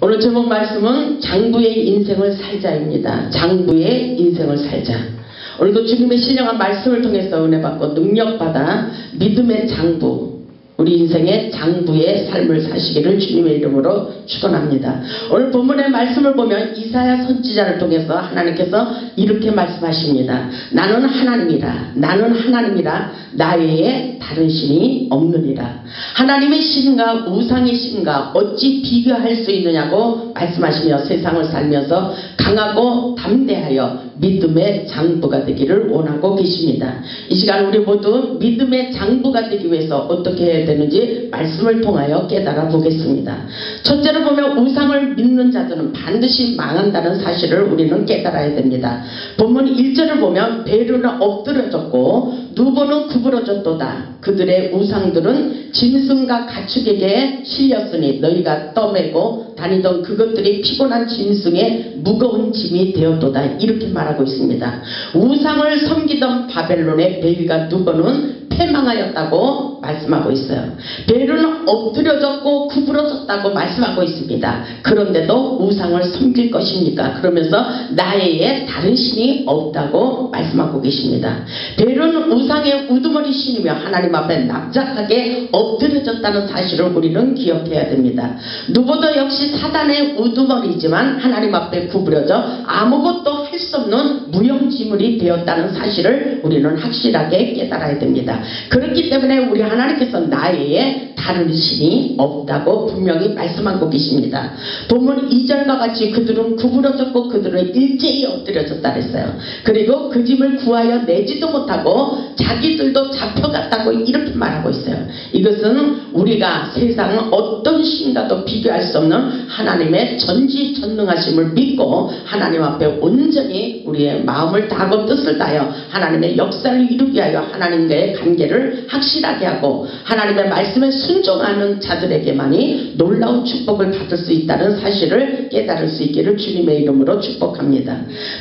오늘 제목 말씀은 장부의 인생을 살자입니다. 장부의 인생을 살자. 오늘도 주님의 신령한 말씀을 통해서 은혜받고 능력받아 믿음의 장부, 우리 인생의 장부의 삶을 사시기를 주님의 이름으로 축원합니다. 오늘 본문의 말씀을 보면 이사야 선지자를 통해서 하나님께서 이렇게 말씀하십니다. 나는 하나님이라, 나는 하나님이라, 나 외에 다른 신이 없느니라. 하나님의 신과 우상의 신과 어찌 비교할 수 있느냐고 말씀하시며 세상을 살면서 강하고 담대하여 믿음의 장부가 되기를 원하고 계십니다. 이 시간 우리 모두 믿음의 장부가 되기 위해서 어떻게 해야 되는지 말씀을 통하여 깨달아 보겠습니다. 첫째로 보면 우상을 믿는 자들은 반드시 망한다는 사실을 우리는 깨달아야 됩니다. 본문 1절을 보면 베르는 엎드려졌고 누보는 구부러졌도다. 그들의 우상들은 짐승과 가축에게 실렸으니 너희가 떠매고 다니던 그것들이 피곤한 짐승의 무거운 짐이 되었도다. 이렇게 말하고 있습니다. 우상을 섬기던 바벨론의 벨과 누보는 패망하였다고 말씀하고 있어요. 벨은 엎드려졌고 구부러졌다고 말씀하고 있습니다. 그런데도 우상을 섬길 것입니까? 그러면서 나에게 다른 신이 없다고 말씀하고 계십니다. 벨은 우상의 우두머리 신이며 하나님 앞에 납작하게 엎드려졌다는 사실을 우리는 기억해야 됩니다. 누구도 역시 사단의 우두머리지만 하나님 앞에 구부려져 아무것도 할 수 없는 무용지물이 되었다는 사실을 우리는 확실하게 깨달아야 됩니다. 그렇기 때문에 우리 하나님께서 나에게 다른 신이 없다고 분명히 말씀하고 계십니다. 본문 2절과 같이 그들은 구부러졌고 그들은 일제히 엎드려졌다 그랬어요. 그리고 그 짐을 구하여 내지도 못하고 자기들도 잡혀갔다고 이렇게 말하고 있어요. 이것은 우리가 세상 어떤 신과도 비교할 수 없는 하나님의 전지전능하심을 믿고 하나님 앞에 온전히 우리의 마음을 다하고 뜻을 다하여 하나님의 역사를 이루기 위하여 하나님과의 관계를 확실하게 하고 하나님의 말씀에 순종하는 자들에게만이 놀라운 축복을 받을 수 있다는 사실을 깨달을 수 있기를 주님의 이름으로 축복합니다.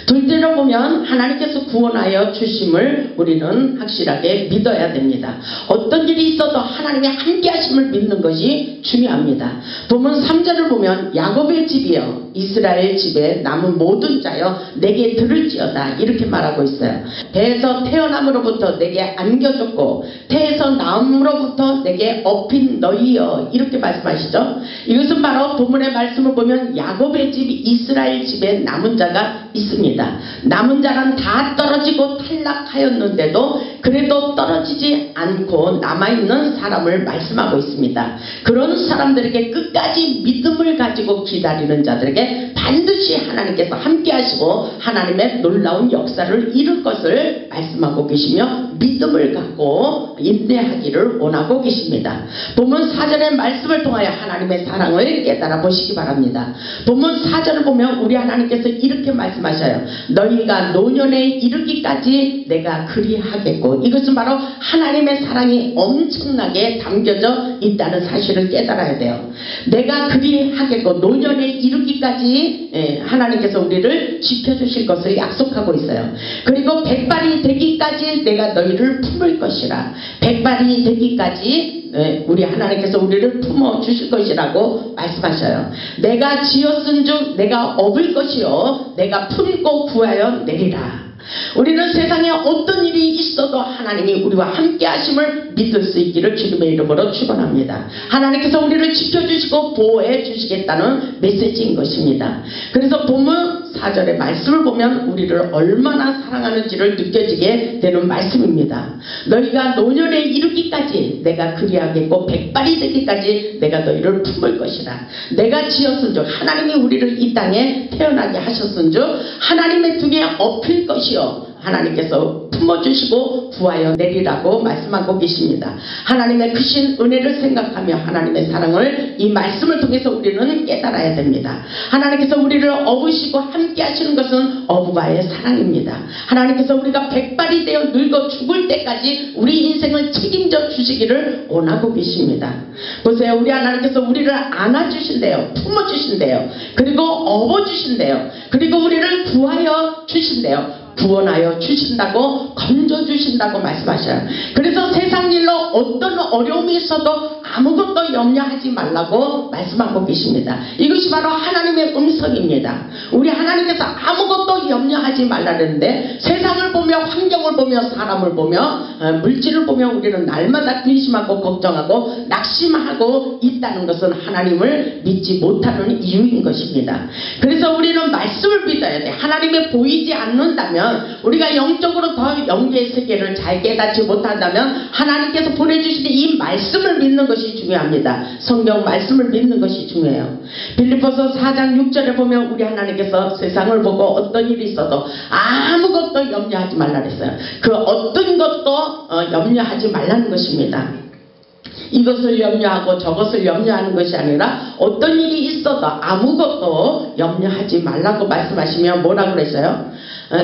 둘째로 보면 하나님께서 구원하여 주심을 우리는 확실하게 믿어야 됩니다. 어떤 일이 있어도 하나님의 함께 하심을 믿는 것이 중요합니다. 본문 3절을 보면 야곱의 집이여 이스라엘 집에 남은 모든 자여 내게 들을지어다 이렇게 말하고 있어요. 배에서 태어남으로부터 내게 안겨줬고 태에서 나옴으로부터 내게 업힌 너희여 이렇게 말씀하시죠. 이것은 바로 본문의 말씀을 보면 야곱의 집 이스라엘 집에 남은 자가 있습니다. 남은 자는 다 떨어지고 탈락하였는데도 그래도 떨어지지 않고 남아있는 사람을 말씀하고 있습니다. 그런 사람들에게 끝까지 믿음을 가지고 기다리는 자들에게 반드시 하나님께서 함께 하시고 하나님의 놀라운 역사를 이룰 것을 말씀하고 계시며 믿음을 갖고 인내하기를 원하고 계십니다. 본문 4절의 말씀을 통하여 하나님의 사랑을 깨달아 보시기 바랍니다. 본문 4절을 보면 우리 하나님께서 이렇게 말씀하셔요. 너희가 노년에 이르기까지 내가 그리하겠고 이것은 바로 하나님의 사랑이 엄청나게 담겨져 있다는 사실을 깨달아야 돼요. 내가 그리하겠고 노년에 이르기까지 하나님께서 우리를 지켜주실 것을 약속하고 있어요. 그리고 백발이 되기까지 내가 너희를 품을 것이라. 백발이 되기까지 우리 하나님께서 우리를 품어주실 것이라고 말씀하셔요. 내가 지었은즉 내가 업을 것이요 내가 품고 구하여 내리라. 우리는 세상에 어떤 일이 있어도 하나님이 우리와 함께 하심을 믿을 수 있기를 주님의 이름으로 축원합니다. 하나님께서 우리를 지켜주시고 보호해 주시겠다는 메시지인 것입니다. 그래서 본문 4절의 말씀을 보면 우리를 얼마나 사랑하는지를 느껴지게 되는 말씀입니다. 너희가 노년에 이르기까지 내가 그리하겠고 백발이 되기까지 내가 너희를 품을 것이라. 내가 지었은즉 하나님이 우리를 이 땅에 태어나게 하셨은즉 하나님의 등에 업힐 것이요 하나님께서 품어주시고 구하여 내리라고 말씀하고 계십니다. 하나님의 크신 은혜를 생각하며 하나님의 사랑을 이 말씀을 통해서 우리는 깨달아야 됩니다. 하나님께서 우리를 업으시고 함께 하시는 것은 어부가의 사랑입니다. 하나님께서 우리가 백발이 되어 늙어 죽을 때까지 우리 인생을 책임져 주시기를 원하고 계십니다. 보세요. 우리 하나님께서 우리를 안아주신대요. 품어주신대요. 그리고 업어주신대요. 그리고 우리를 구하여 주신대요. 구원하여 주신다고, 건져주신다고 말씀하셔요. 그래서 세상 일로 어떤 어려움이 있어도 아무것도 염려하지 말라고 말씀하고 계십니다. 이것이 바로 하나님의 음성입니다. 우리 하나님께서 아무것도 염려하지 말라는데, 세상을 보며, 환경을 보며, 사람을 보며, 물질을 보며 우리는 날마다 근심하고 걱정하고 낙심하고 있다는 것은 하나님을 믿지 못하는 이유인 것입니다. 그래서 우리는 말씀을 믿어야 돼. 하나님이 보이지 않는다면, 우리가 영적으로 더 영계의 세계를 잘 깨닫지 못한다면 하나님께서 보내주시는 이 말씀을 믿는 것이 중요합니다. 성경 말씀을 믿는 것이 중요해요. 빌립보서 4장 6절에 보면 우리 하나님께서 세상을 보고 어떤 일이 있어도 아무것도 염려하지 말라 그랬어요. 그 어떤 것도 염려하지 말라는 것입니다. 이것을 염려하고 저것을 염려하는 것이 아니라 어떤 일이 있어도 아무것도 염려하지 말라고 말씀하시며 뭐라고 그랬어요?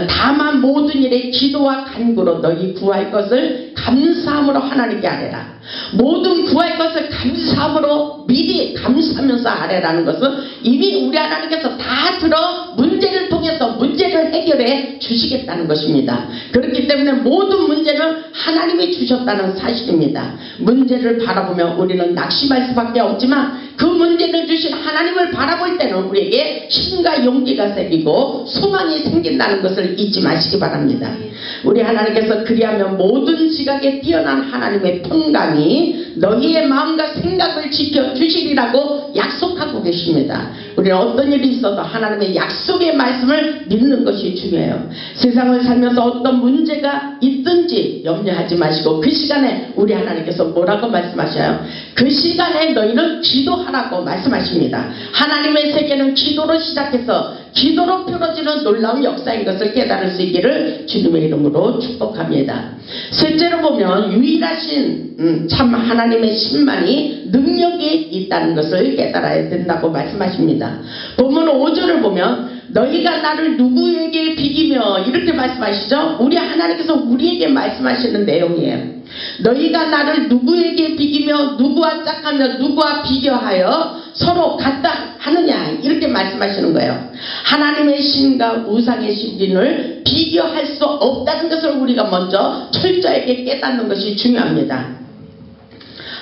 다만 모든 일에 기도와 간구로 너희 구할 것을 감사함으로 하나님께 아뢰라. 모든 구할 것을 감사함으로 미리 감사하면서 아뢰라는 것은 이미 우리 하나님께서 다 들어 문제를 통해서 문제를 해결해 주시겠다는 것입니다. 그렇기 때문에 모든 문제는 하나님이 주셨다는 사실입니다. 문제를 바라보며 우리는 낙심할 수밖에 없지만 그 문제를 주신 하나님을 바라볼 때는 우리에게 힘과 용기가 생기고 소망이 생긴다는 것을 잊지 마시기 바랍니다. 우리 하나님께서 그리하면 모든 지각에 뛰어난 하나님의 평강이 너희의 마음과 생각을 지켜주시리라고 약속하고 계십니다. 우리는 어떤 일이 있어도 하나님의 약속의 말씀을 믿는 것이 중요해요. 세상을 살면서 어떤 문제가 있든지 염려하지 마시고 그 시간에 우리 하나님께서 뭐라고 말씀하셔요? 그 시간에 너희는 기도하라고 말씀하십니다. 하나님의 세계는 기도로 시작해서 기도로 펴어지는 놀라운 역사인 것을 깨달을 수 있기를 주님의 이름으로 축복합니다. 셋째로 보면 유일하신 참 하나님의 신만이 능력이 있다는 것을 깨달아야 된다고 말씀하십니다. 본문 5절을 보면 너희가 나를 누구에게 비기며 이렇게 말씀하시죠. 우리 하나님께서 우리에게 말씀하시는 내용이에요. 너희가 나를 누구에게 비기며 누구와 짝하며 누구와 비교하여 서로 같다 하느냐 이렇게 말씀하시는 거예요. 하나님의 신과 우상의 신을 비교할 수 없다는 것을 우리가 먼저 철저하게 깨닫는 것이 중요합니다.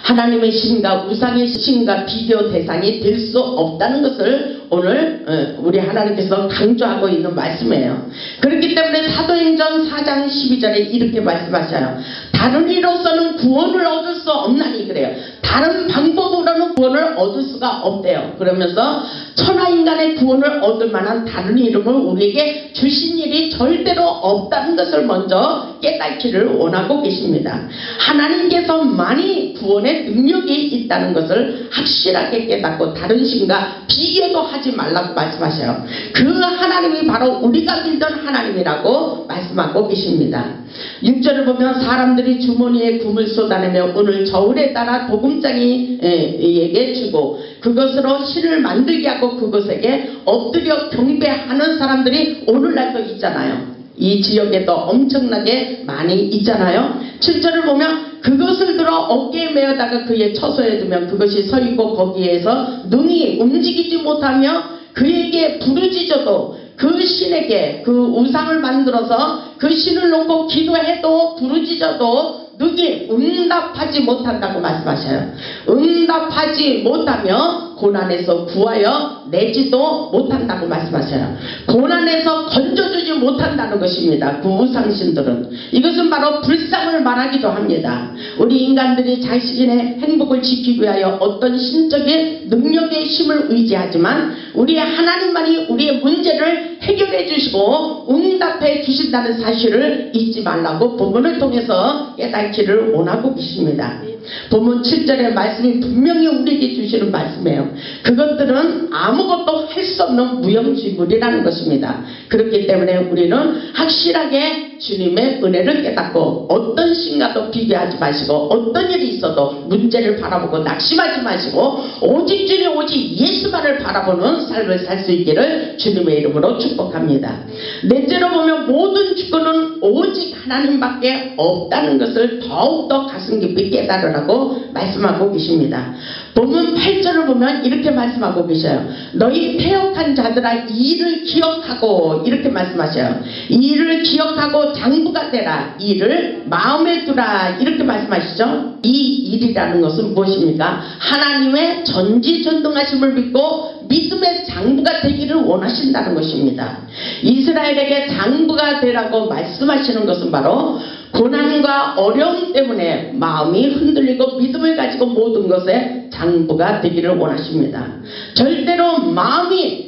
하나님의 신과 우상의 신과 비교 대상이 될 수 없다는 것을 오늘 우리 하나님께서 강조하고 있는 말씀이에요. 그렇기 때문에 사도행전 4장 12절에 이렇게 말씀하셔요. 다른 이로서는 구원을 얻을 수 없나니 그래요. 다른 방법으로는 구원을 얻을 수가 없대요. 그러면서 천하인간의 구원을 얻을 만한 다른 이름을 우리에게 주신 일이 절대로 없다는 것을 먼저 깨닫기를 원하고 계십니다. 하나님께서만이 구원의 능력이 있다는 것을 확실하게 깨닫고 다른 신과 비교도 하지 말라고 말씀하셔요. 그 하나님이 바로 우리가 믿던 하나님이라고 말씀하고 계십니다. 6절을 보면 사람들이 주머니에 금을 쏟아내며 오늘 저울에 따라 도금장이에게 주고 그것으로 신을 만들게 하고 그것에게 엎드려 경배하는 사람들이 오늘날도 있잖아요. 이 지역에도 엄청나게 많이 있잖아요. 7절을 보면 그것을 들어 어깨에 메어다가 그의 처소에 두면 그것이 서 있고 거기에서 능히 움직이지 못하며 그에게 부르짖어도 그 신에게 그 우상을 만들어서 그 신을 놓고 기도해도 부르짖어도 능히 응답하지 못한다고 말씀하셔요. 응답하지 못하며 고난에서 구하여 내지도 못한다고 말씀하셔요. 고난에서 건져주지 못한다는 것입니다. 그 우상신들은. 이것은 바로 불쌍을 말하기도 합니다. 우리 인간들이 자신의 행복을 지키기 위하여 어떤 신적인 능력의 힘을 의지하지만 우리의 하나님만이 우리의 문제를 해결해 주시고 응답해 주신다는 사실을 잊지 말라고 본문을 통해서 깨닫기를 원하고 계십니다. 본문 7절의 말씀이 분명히 우리에게 주시는 말씀이에요. 그것들은 아무것도 할 수 없는 무용지물이라는 것입니다. 그렇기 때문에 우리는 확실하게 주님의 은혜를 깨닫고 어떤 신과도 비교하지 마시고 어떤 일이 있어도 문제를 바라보고 낙심하지 마시고 오직 주님 오직 예수만을 바라보는 삶을 살 수 있기를 주님의 이름으로 축복합니다. 넷째로 보면 모든 주권은 오직 하나님밖에 없다는 것을 더욱더 가슴 깊이 깨달으라 되라고 말씀하고 계십니다. 본문 8절을 보면 이렇게 말씀하고 계셔요. 너희 패역한 자들아 이 일을 기억하고 이렇게 말씀하셔요. 이 일을 기억하고 장부가 되라. 이 일을 마음에 두라. 이렇게 말씀하시죠. 이 일이라는 것은 무엇입니까? 하나님의 전지전능하심을 믿고 믿음의 장부가 되기를 원하신다는 것입니다. 이스라엘에게 장부가 되라고 말씀하시는 것은 바로 고난과 어려움 때문에 마음이 흔들리고 믿음을 가지고 모든 것에 장부가 되기를 원하십니다. 절대로 마음이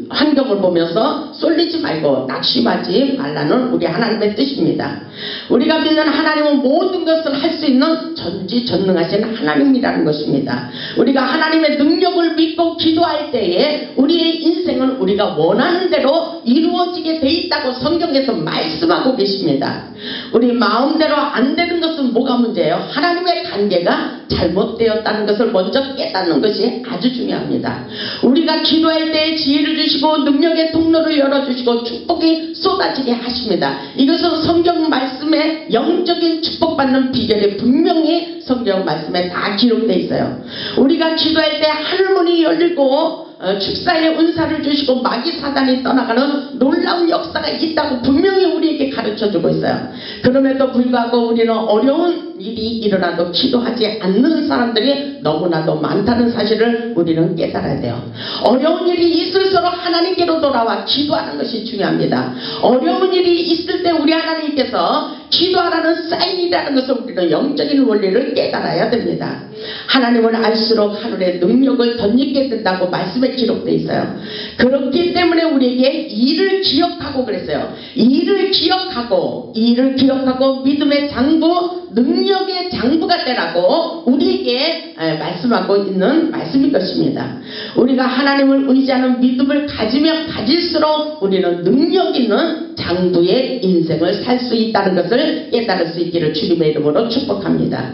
환경을 보면서 쏠리지 말고 낙심하지 말라는 우리 하나님의 뜻입니다. 우리가 믿는 하나님은 모든 것을 할 수 있는 전지전능하신 하나님이라는 것입니다. 우리가 하나님의 능력을 믿고 기도할 때에 우리의 인생은 우리가 원하는 대로 이루어지게 돼 있다고 성경에서 말씀하고 계십니다. 우리 마음대로 안 되는 것은 뭐가 문제예요? 하나님의 관계가 잘못되었다는 것을 먼저 깨닫는 것이 아주 중요합니다. 우리가 기도할 때 지혜를 주시고 능력의 통로를 열어주시고 축복이 쏟아지게 하십니다. 이것은 성경 말씀에 영적인 축복받는 비결이 분명히 성경 말씀에 다 기록되어 있어요. 우리가 기도할 때 하늘문이 열리고 축사의 은사를 주시고 마귀 사단이 떠나가는 놀라운 역사가 있다고 분명히 우리에게 가르쳐주고 있어요. 그럼에도 불구하고 우리는 어려운 일이 일어나도 기도하지 않는 사람들이 너무나도 많다는 사실을 우리는 깨달아야 돼요. 어려운 일이 있을수록 하나님께로 돌아와 기도하는 것이 중요합니다. 어려운 일이 있을 때 우리 하나님께서 기도하라는 사인이라는 것을 우리는 영적인 원리를 깨달아야 됩니다. 하나님을 알수록 하늘의 능력을 덧입게 된다고 말씀에 기록되어 있어요. 그렇기 때문에 우리에게 이를 기억하고 그랬어요. 이를 기억하고 믿음의 장부, 능력의 장부가 되라고 우리에게 말씀하고 있는 말씀인 것입니다. 우리가 하나님을 의지하는 믿음을 가지면 가질수록 우리는 능력 있는 장부의 인생을 살 수 있다는 것을 깨달을 수 있기를 주님의 이름으로 축복합니다.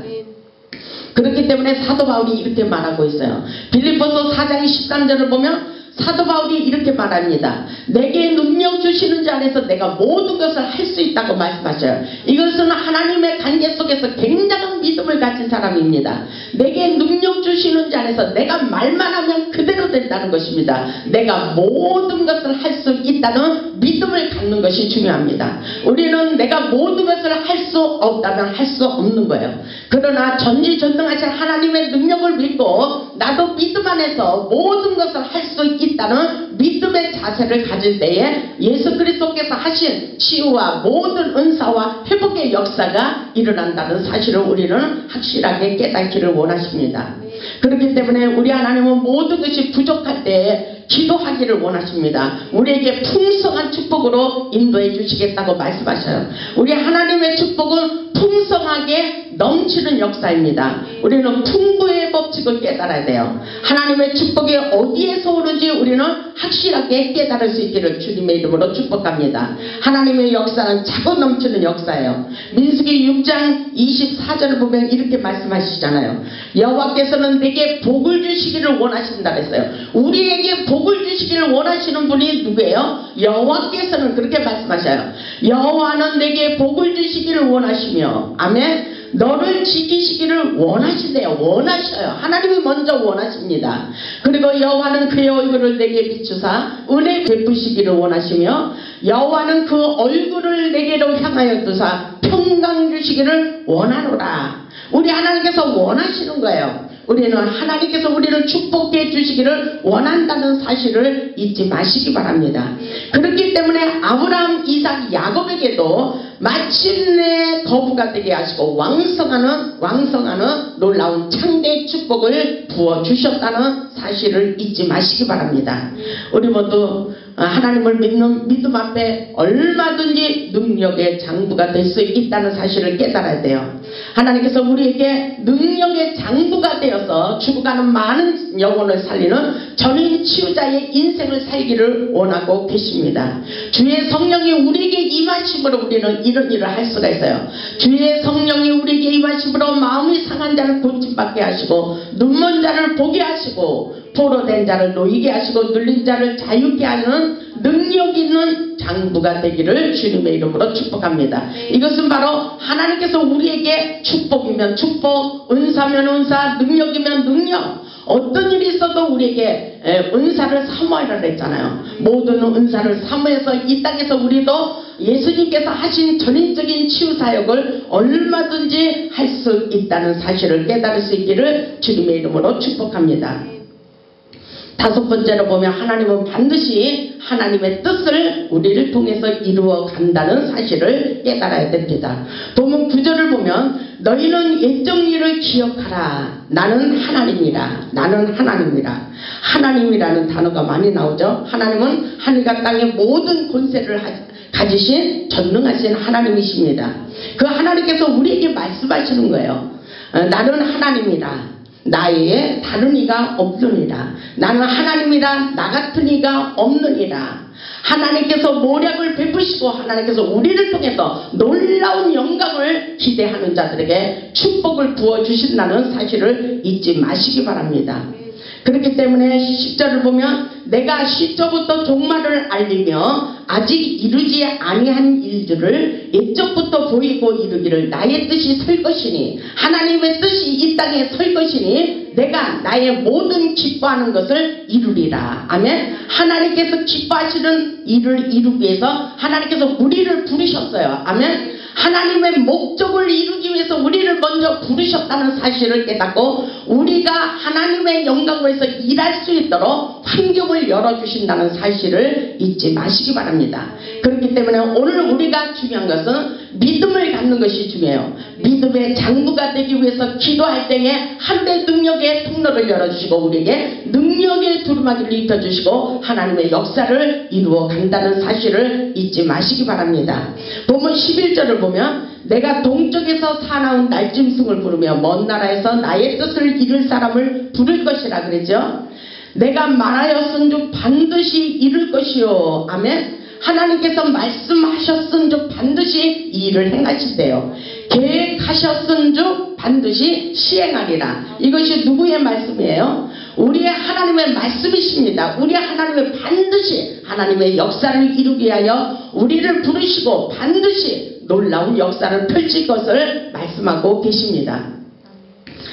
그렇기 때문에 사도 바울이 이렇게 말하고 있어요. 빌립보서 4장 13절을 보면 사도 바울이 이렇게 말합니다. 내게 능력 주시는 자 안에서 내가 모든 것을 할 수 있다고 말씀하셔요. 이것은 하나님의 관계 속에서 굉장한 믿음을 가진 사람입니다. 내게 능력 주시는 자 안에서 내가 말만 하면 그대로 된다는 것입니다. 내가 모든 것을 할 수 있다는 믿음을 갖는 것이 중요합니다. 우리는 내가 모든 것을 할 수 없다면 할 수 없는 거예요. 그러나 전지전능하신 하나님의 능력을 믿고 나도 믿음 안에서 모든 것을 할 수 있다는 믿음의 자세를 가질 때에 예수 그리스도께서 하신 치유와 모든 은사와 회복의 역사가 일어난다는 사실을 우리는 확실하게 깨닫기를 원하십니다. 그렇기 때문에 우리 하나님은 모든 것이 부족할 때에 기도하기를 원하십니다. 우리에게 풍성한 축복으로 인도해 주시겠다고 말씀하셔요. 우리 하나님의 축복은 풍성하게 넘치는 역사입니다. 우리는 풍부의 법칙을 깨달아야 돼요. 하나님의 축복이 어디에서 오는지 우리는 확실하게 깨달을 수 있기를 주님의 이름으로 축복합니다. 하나님의 역사는 차고 넘치는 역사예요. 민수기 6장 24절을 보면 이렇게 말씀하시잖아요. 여호와께서는 내게 복을 주시기를 원하신다 그랬어요. 우리에게 복을 주시기를 원하시는 분이 누구예요? 여호와께서는 그렇게 말씀하셔요. 여호와는 내게 복을 주시기를 원하시며 아멘. 너를 지키시기를 원하신대요. 원하셔요. 하나님이 먼저 원하십니다. 그리고 여호와는 그의 얼굴을 내게 비추사 은혜 베푸시기를 원하시며 여호와는 그 얼굴을 내게로 향하여 두사 평강 주시기를 원하노라. 우리 하나님께서 원하시는 거예요. 우리는 하나님께서 우리를 축복해 주시기를 원한다는 사실을 잊지 마시기 바랍니다. 그렇기 때문에 아브라함, 이삭, 야곱에게도 마침내 거부가 되게 하시고 왕성하는 놀라운 창대의 축복을 부어주셨다는 사실을 잊지 마시기 바랍니다. 우리 모두 하나님을 믿는 믿음 앞에 얼마든지 능력의 장부가 될 수 있다는 사실을 깨달아야 돼요. 하나님께서 우리에게 능력의 장부가 되어서 죽어가는 많은 영혼을 살리는 전인 치유자의 인생을 살기를 원하고 계십니다. 주의 성령이 우리에게 임하심으로 우리는 이런 일을 할 수가 있어요. 주의 성령이 우리에게 임하심으로 마음이 상한 자를 고침받게 하시고 눈먼 자를 보게 하시고 포로된 자를 놓이게 하시고 눌린 자를 자유케 하는 능력 있는 장부가 되기를 주님의 이름으로 축복합니다. 이것은 바로 하나님께서 우리에게 축복이면 축복, 은사면 은사, 능력이면 능력, 어떤 일이 있어도 우리에게 은사를 사모하라 그랬잖아요. 모든 은사를 사모해서 이 땅에서 우리도 예수님께서 하신 전인적인 치유 사역을 얼마든지 할 수 있다는 사실을 깨달을 수 있기를 주님의 이름으로 축복합니다. 다섯 번째로 보면 하나님은 반드시 하나님의 뜻을 우리를 통해서 이루어 간다는 사실을 깨달아야 됩니다. 본문 9절을 보면 너희는 옛적 일을 기억하라. 나는 하나님이라. 나는 하나님이라. 하나님이라는 단어가 많이 나오죠. 하나님은 하늘과 땅의 모든 권세를 가지신 전능하신 하나님이십니다. 그 하나님께서 우리에게 말씀하시는 거예요. 나는 하나님이라. 나의 다른 이가 없느니라. 나는 하나님이라. 나 같은 이가 없느니라. 하나님께서 모략을 베푸시고 하나님께서 우리를 통해서 놀라운 영광을 기대하는 자들에게 축복을 부어주신다는 사실을 잊지 마시기 바랍니다. 그렇기 때문에 10절을 보면 내가 시초부터 종말을 알리며 아직 이루지 아니한 일들을 옛적부터 보이고 이루기를 나의 뜻이 설 것이니 하나님의 뜻이 이 땅에 설 것이니 내가 나의 모든 기뻐하는 것을 이루리라. 아멘. 하나님께서 기뻐하시는 일을 이루기 위해서 하나님께서 우리를 부르셨어요. 아멘. 하나님의 목적을 이루기 위해서 우리를 먼저 부르셨다는 사실을 깨닫고 우리가 하나님의 영광을 위해서 일할 수 있도록 환경을 열어주신다는 사실을 잊지 마시기 바랍니다. 그렇기 때문에 오늘 우리가 중요한 것은 믿음을 갖는 것이 중요해요. 믿음의 장부가 되기 위해서 기도할 때에 하늘의 능력의 통로를 열어주시고 우리에게 능력의 두루마기를 입혀주시고 하나님의 역사를 이루어 간다는 사실을 잊지 마시기 바랍니다. 본문 11절을 보면 내가 동쪽에서 사나운 날짐승을 부르며 먼 나라에서 나의 뜻을 이룰 사람을 부를 것이라 그랬죠. 내가 말하였은즉 반드시 이룰 것이요. 아멘. 하나님께서 말씀하셨은즉 반드시 이 일을 행하시대요. 계획하셨은즉 반드시 시행하리라. 이것이 누구의 말씀이에요? 우리의 하나님의 말씀이십니다. 우리 하나님의 반드시 하나님의 역사를 이루기 위하여 우리를 부르시고 반드시 놀라운 역사를 펼칠 것을 말씀하고 계십니다.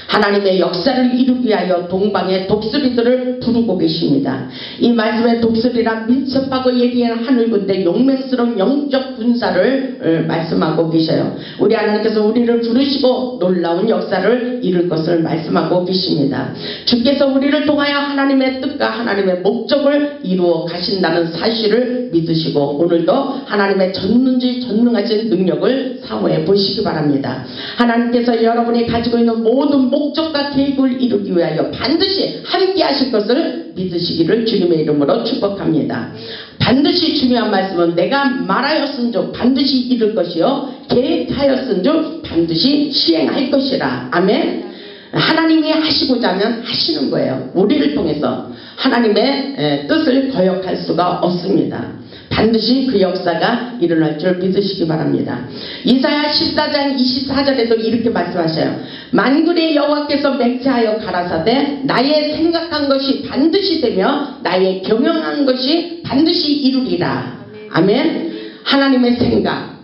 하나님의 역사를 이루기 위하여 동방의 독수리들을 부르고 계십니다. 이 말씀의 독수리란 민첩하고 예리한 하늘군대 용맹스러운 영적 군사를 말씀하고 계셔요. 우리 하나님께서 우리를 부르시고 놀라운 역사를 이룰 것을 말씀하고 계십니다. 주께서 우리를 통하여 하나님의 뜻과 하나님의 목적을 이루어 가신다는 사실을 믿으시고 오늘도 하나님의 전능하신 능력을 사모해 보시기 바랍니다. 하나님께서 여러분이 가지고 있는 모든 목적과 계획을 이루기 위하여 반드시 함께 하실 것을 믿으시기를 주님의 이름으로 축복합니다. 반드시 중요한 말씀은 내가 말하였은즉 반드시 이룰 것이요 계획하였은즉 반드시 시행할 것이라. 아멘. 하나님이 하시고자 하면 하시는 거예요. 우리를 통해서 하나님의 뜻을 거역할 수가 없습니다. 반드시 그 역사가 일어날 줄 믿으시기 바랍니다. 이사야 14장 24절에도 이렇게 말씀하셔요. 만군의 여호와께서 맹세하여 가라사대 나의 생각한 것이 반드시 되며 나의 경영한 것이 반드시 이루리라. 아멘. 하나님의 생각,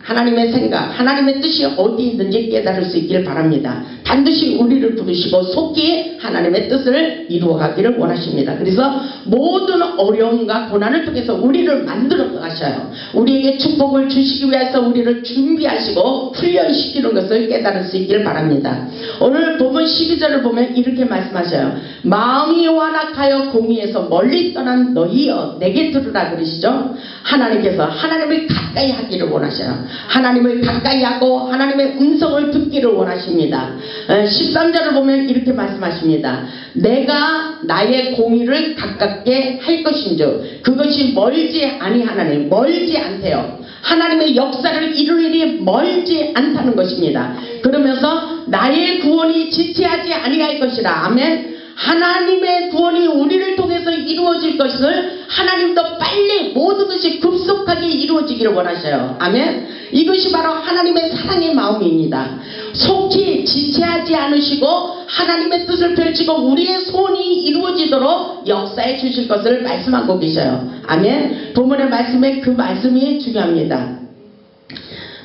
하나님의 뜻이 어디 있는지 깨달을 수 있기를 바랍니다. 반드시 우리를 부르시고 속히 하나님의 뜻을 이루어가기를 원하십니다. 그래서 모든 어려움과 고난을 통해서 우리를 만들어 가셔요. 우리에게 축복을 주시기 위해서 우리를 준비하시고 훈련시키는 것을 깨달을 수 있기를 바랍니다. 오늘 본문 12절을 보면 이렇게 말씀하셔요. 마음이 완악하여 공의에서 멀리 떠난 너희여 내게 들으라 그러시죠. 하나님께서 하나님을 가까이 하기를 원하셔요. 하나님을 가까이 하고 하나님의 음성을 듣기를 원하십니다. 13절을 보면 이렇게 말씀하십니다. 내가 나의 공의를 가깝게 할 것인즉 그것이 멀지 아니하나니 멀지 않대요. 하나님의 역사를 이룰 일이 멀지 않다는 것입니다. 그러면서 나의 구원이 지체하지 아니할 것이라. 아멘. 하나님의 구원이 우리를 통해서 이루어 이루어질 것을 하나님도 빨리 모든 것이 급속하게 이루어지기를 원하셔요. 아멘. 이것이 바로 하나님의 사랑의 마음입니다. 속히 지체하지 않으시고 하나님의 뜻을 펼치고 우리의 소원이 이루어지도록 역사해 주실 것을 말씀하고 계셔요. 아멘. 본문의 말씀에 그 말씀이 중요합니다.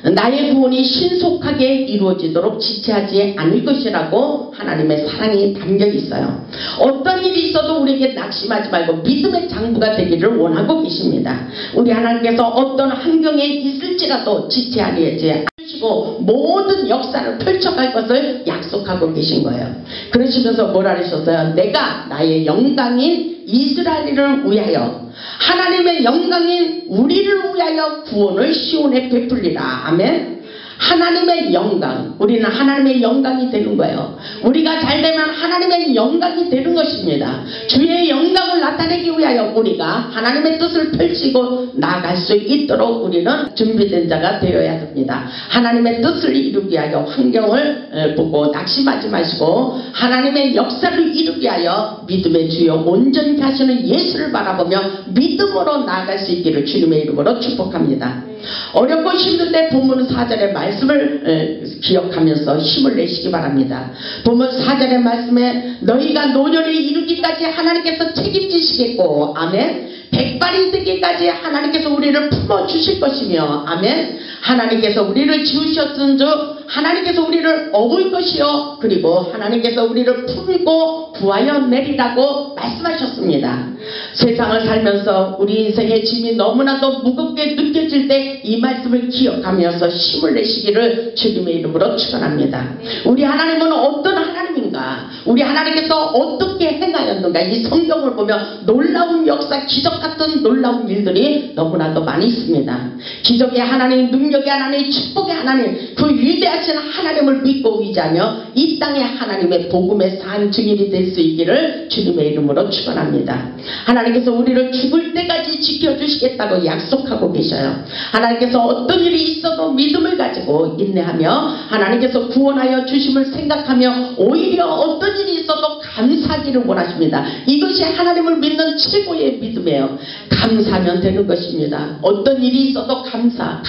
나의 구원이 신속하게 이루어지도록 지체하지 않을 것이라고 하나님의 사랑이 담겨 있어요. 어떤 일이 있어도 우리에게 낙심하지 말고 믿음의 장부가 되기를 원하고 계십니다. 우리 하나님께서 어떤 환경에 있을지라도 지체하지 않으시고 모든 역사를 펼쳐갈 것을 약속하고 계신 거예요. 그러시면서 뭐라 하셨어요? 내가 나의 영광인 이스라엘을 위하여 하나님의 영광인 우리를 위하여 구원을 시온에 베풀리라. 아멘. 하나님의 영광, 우리는 하나님의 영광이 되는 거예요. 우리가 잘되면 하나님의 영광이 되는 것입니다. 주의 영광을 나타내기 위하여 우리가 하나님의 뜻을 펼치고 나아갈 수 있도록 우리는 준비된 자가 되어야 됩니다. 하나님의 뜻을 이루기 위하여 환경을 보고 낙심하지 마시고 하나님의 역사를 이루기 위하여 믿음의 주여 온전히 하시는 예수를 바라보며 믿음으로 나아갈 수 있기를 주님의 이름으로 축복합니다. 어렵고 힘들 때 본문 4절의 말씀을 기억하면서 힘을 내시기 바랍니다. 본문 4절의 말씀에 너희가 노년에 이르기까지 하나님께서 책임지시겠고 아멘. 백발이 되기까지 하나님께서 우리를 품어주실 것이며 아멘. 하나님께서 우리를 지으셨은 즉 하나님께서 우리를 업을 것이요 그리고 하나님께서 우리를 품고 구하여 내리라고 말씀하셨습니다. 세상을 살면서 우리 인생의 짐이 너무나도 무겁게 느껴질 때 이 말씀을 기억하면서 힘을 내시기를 주님의 이름으로 축원합니다. 우리 하나님은 어떤 하나님인가, 우리 하나님께서 어떻게 행하였는가, 이 성경을 보면 놀라운 역사, 기적 같은 놀라운 일들이 너무나도 많이 있습니다. 기적의 하나님, 능력의 하나님, 축복의 하나님, 그 위대하신 하나님을 믿고 의지하며 이 땅의 하나님의 복음의 산 증인이 될 수 있기를 주님의 이름으로 축원합니다. 하나님께서 우리를 죽을 때까지 지켜주시겠다고 약속하고 계셔요. 하나님께서 어떤 일이 있어도 믿음을 가지고 인내하며 하나님께서 구원하여 주심을 생각하며 오히려 어떤 일이 있어도 감사하기를 원하십니다. 이것이 하나님을 믿는 최고의 믿음이에요. 감사하면 되는 것입니다. 어떤 일이 있어도 감사.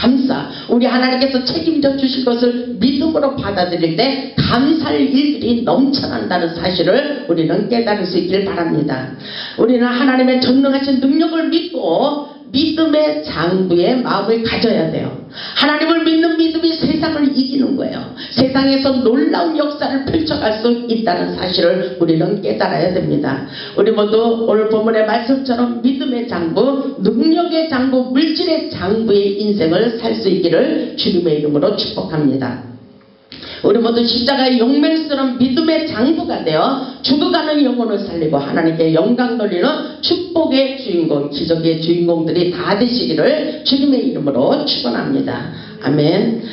우리 하나님께서 책임져 주실 것을 믿음으로 받아들일 때 감사할 일들이 넘쳐난다는 사실을 우리는 깨달을 수 있길 바랍니다. 우리는 하나님의 전능하신 능력을 믿고 믿음의 장부의 마음을 가져야 돼요. 하나님을 믿는 믿음이 세상을 이기는 거예요. 세상에서 놀라운 역사를 펼쳐갈 수 있다는 사실을 우리는 깨달아야 됩니다. 우리 모두 오늘 본문의 말씀처럼 믿음의 장부, 능력의 장부, 물질의 장부의 인생을 살 수 있기를 주님의 이름으로 축복합니다. 우리 모두 십자가의 용맹스러운 믿음의 장부가 되어 죽어가는 영혼을 살리고 하나님께 영광 돌리는 축복의 주인공, 기적의 주인공들이 다 되시기를 주님의 이름으로 축원합니다. 아멘.